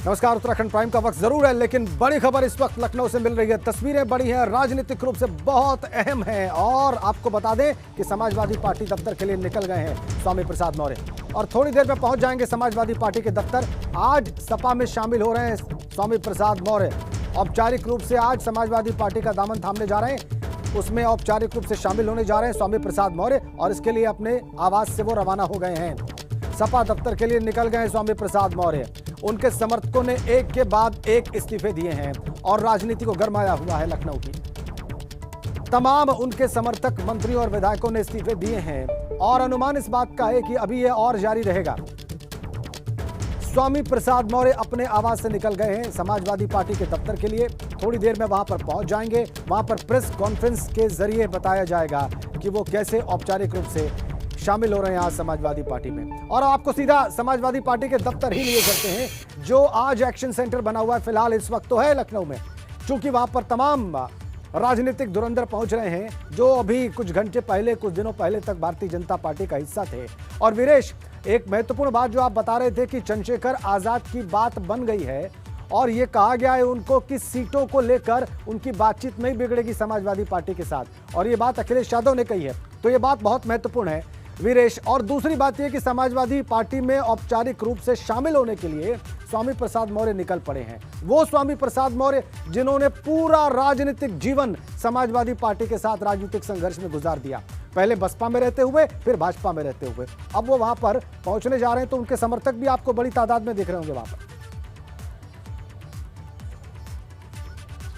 नमस्कार। उत्तराखंड प्राइम का वक्त जरूर है, लेकिन बड़ी खबर इस वक्त लखनऊ से मिल रही है। तस्वीरें बड़ी हैं, राजनीतिक रूप से बहुत अहम हैं और आपको बता दें कि समाजवादी पार्टी दफ्तर के लिए निकल गए हैं स्वामी प्रसाद मौर्य और थोड़ी देर में पहुंच जाएंगे समाजवादी पार्टी के दफ्तर। आज सपा में शामिल हो रहे हैं स्वामी प्रसाद मौर्य। औपचारिक रूप से आज समाजवादी पार्टी का दामन थामने जा रहे हैं, उसमें औपचारिक रूप से शामिल होने जा रहे हैं स्वामी प्रसाद मौर्य और इसके लिए अपने आवास से वो रवाना हो गए हैं। सपा दफ्तर के लिए निकल गए स्वामी प्रसाद मौर्य। उनके समर्थकों ने एक के बाद एक इस्तीफे दिए हैं और राजनीति को गरमाया हुआ है लखनऊ की। तमाम उनके समर्थक मंत्री और विधायकों ने इस्तीफे दिए हैं और अनुमान इस बात का है कि अभी यह और जारी रहेगा। स्वामी प्रसाद मौर्य अपने आवास से निकल गए हैं समाजवादी पार्टी के दफ्तर के लिए। थोड़ी देर में वहां पर पहुंच जाएंगे। वहां पर प्रेस कॉन्फ्रेंस के जरिए बताया जाएगा कि वो कैसे औपचारिक रूप से शामिल हो रहे हैं आज समाजवादी पार्टी में। और आपको सीधा समाजवादी पार्टी के दफ्तर ही लिए चलते हैं, जो आज एक्शन सेंटर बना हुआ है फिलहाल इस वक्त तो है लखनऊ में, क्योंकि वहां पर तमाम राजनीतिक धुरंधर पहुंच रहे हैं जो अभी कुछ घंटे पहले, कुछ दिनों पहले तक भारतीय जनता पार्टी का हिस्सा थे। और वीरेश, एक महत्वपूर्ण बात जो आप बता रहे थे कि चंद्रशेखर आजाद की बात बन गई है और ये कहा गया है उनको कि सीटों को लेकर उनकी बातचीत नहीं बिगड़ेगी समाजवादी पार्टी के साथ, और ये बात अखिलेश यादव ने कही है। तो ये बात बहुत महत्वपूर्ण है वीरेश। और दूसरी बात यह कि समाजवादी पार्टी में औपचारिक रूप से शामिल होने के लिए स्वामी प्रसाद मौर्य निकल पड़े हैं। वो स्वामी प्रसाद मौर्य जिन्होंने पूरा राजनीतिक जीवन समाजवादी पार्टी के साथ राजनीतिक संघर्ष में गुजार दिया, पहले बसपा में रहते हुए फिर भाजपा में रहते हुए। अब वो वहां पर पहुंचने जा रहे हैं तो उनके समर्थक भी आपको बड़ी तादाद में दिख रहे होंगे वहां पर।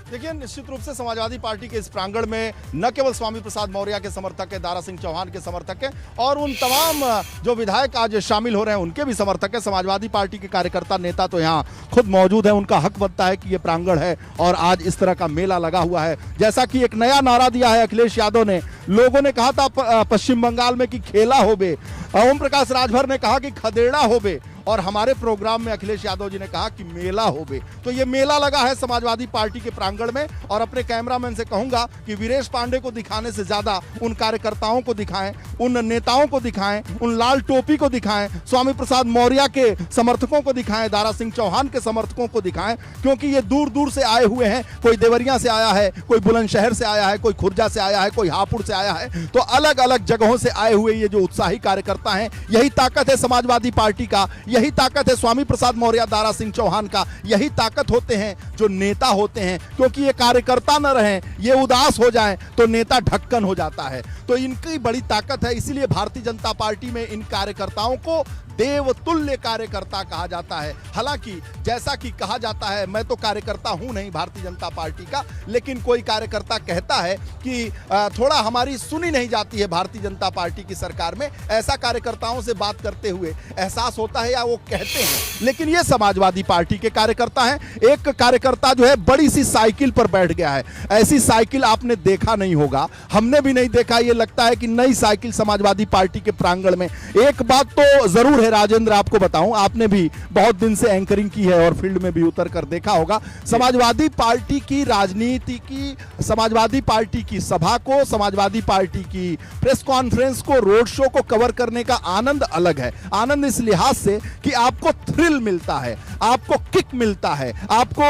देखिए, निश्चित रूप से समाजवादी पार्टी के इस प्रांगण में न केवल स्वामी प्रसाद मौर्य के समर्थक हैं, दारा सिंह चौहान के समर्थक हैं और उन तमाम जो विधायक आज शामिल हो रहे हैं उनके भी समर्थक हैं। समाजवादी पार्टी के कार्यकर्ता, नेता तो यहाँ खुद मौजूद है। उनका हक बनता है कि ये प्रांगण है और आज इस तरह का मेला लगा हुआ है। जैसा कि एक नया नारा दिया है अखिलेश यादव ने, लोगों ने कहा था पश्चिम बंगाल में कि खेला होबे, ओम प्रकाश राजभर ने कहा कि खदेड़ा होबे और हमारे प्रोग्राम में अखिलेश यादव जी ने कहा कि मेला होबे। तो ये मेला लगा है समाजवादी पार्टी के प्रांगण में और अपने कैमरामैन से कहूंगा कि वीरेश पांडे को दिखाने से ज्यादा उन कार्यकर्ताओं को दिखाएं, उन नेताओं को दिखाएं, उन लाल टोपी को दिखाएं, स्वामी प्रसाद मौर्य के समर्थकों को दिखाएं, दारा सिंह चौहान के समर्थकों को दिखाएं, क्योंकि ये दूर दूर से आए हुए हैं। कोई देवरिया से आया है, कोई बुलंदशहर से आया है, कोई खुर्जा से आया है, कोई हापुड़ से आया है। तो अलग अलग जगहों से आए हुए ये जो उत्साही कार्यकर्ता हैं, यही ताकत है समाजवादी पार्टी का, यही ताकत है स्वामी प्रसाद मौर्य, दारा सिंह चौहान का, यही ताकत होते हैं जो नेता होते हैं। क्योंकि ये कार्यकर्ता न रहें, ये उदास हो जाएं तो नेता ढक्कन हो जाता है। तो इनकी बड़ी ताकत है, इसीलिए भारतीय जनता पार्टी में इन कार्यकर्ताओं को देवतुल्य कार्यकर्ता कहा जाता है। हालांकि जैसा कि कहा जाता है, मैं तो कार्यकर्ता हूं नहीं भारतीय जनता पार्टी का, लेकिन कोई कार्यकर्ता कहता है कि थोड़ा हमारी सुनी नहीं जाती है भारतीय जनता पार्टी की सरकार में। ऐसा कार्यकर्ताओं से बात करते हुए एहसास होता है या वो कहते हैं। लेकिन ये समाजवादी पार्टी के कार्यकर्ता हैं। एक कार्यकर्ता जो है बड़ी सी साइकिल पर बैठ गया है। ऐसी साइकिल आपने देखा नहीं होगा, हमने भी नहीं देखा। ये लगता है कि नई साइकिल समाजवादी पार्टी के प्रांगण में। एक बात तो जरूर राजेंद्र, आपको बताऊं, आपने भी बहुत दिन से एंकरिंग की है और फील्ड में भी उतर कर देखा होगा। समाजवादी पार्टी की राजनीति की, समाजवादी पार्टी की सभा को, समाजवादी पार्टी की प्रेस कॉन्फ्रेंस को, रोड शो को कवर करने का आनंद अलग है। आनंद इस लिहाज से कि आपको थ्रिल मिलता है, आपको किक मिलता है, आपको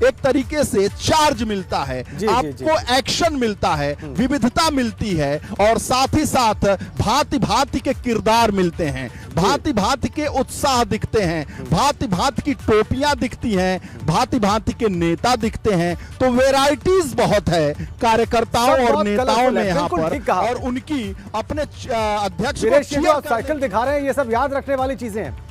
एक तरीके से चार्ज मिलता है, आपको एक्शन मिलता है, विविधता मिलती है और साथ ही साथ भांति भांति के किरदार मिलते हैं, भांति भांति के उत्साह दिखते हैं, भांति भांति की टोपियां दिखती हैं, भांति भांति के नेता दिखते हैं। तो वेराइटीज बहुत है कार्यकर्ताओं और नेताओं में यहाँ पर, और उनकी अपने अध्यक्ष को साइकिल दिखा रहे हैं, ये सब याद रखने वाली चीजें हैं।